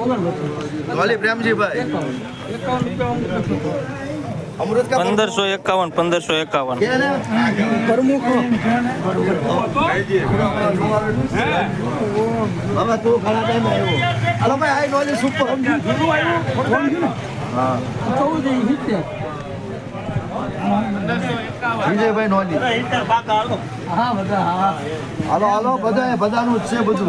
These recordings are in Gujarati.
ઓગણપચાસ વાલી પ્રેમજીભાઈ 51 અમૃત કા 1551 1551 કે ને પ્રમુખ હવે તું ઘણા ટાઈમ આવ્યો હાલો ભાઈ આઈ નોલી સુપર હા 1470 વિજયભાઈ નોલી હા બધા હા હાલો હાલો બધાનું જ છે બધું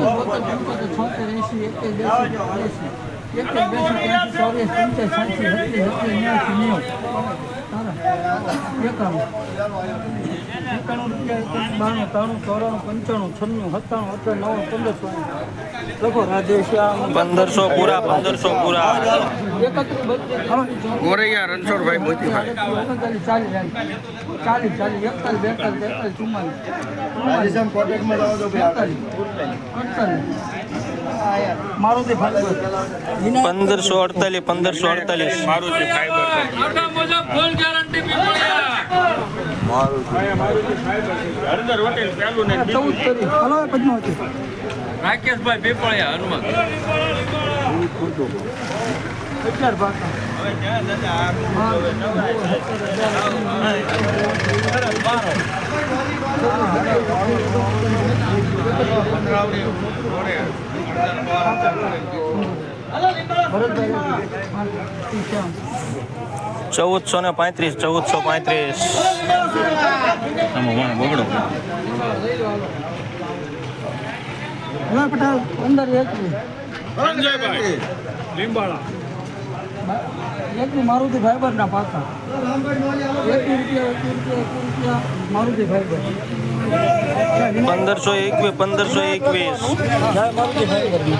1500 પૂરા 1500 પૂરા ગોરૈયા રણછોડભાઈ મોતીભાઈ રાજસ્થાન કોન્ટેક્ટમાં લાવો તો ભાઈ મારુતિ ફાઈબર 1548 1548 મારુતિ ફાઈબર હળદર હોટેલ પેલું ને 14 કરી હલો 15 રાકેશભાઈ પીપળિયા હનુમાન ચૌદસો ને 1435 બગડો હલો પટેલ અંદર એક સંજયભાઈ લીંબાળા એકની મારુતિ ફાઈબર ના પાકા 1 રૂપિયા મારુતિ ફાઈબર 1521 1521 મારુતિ ફાઈબર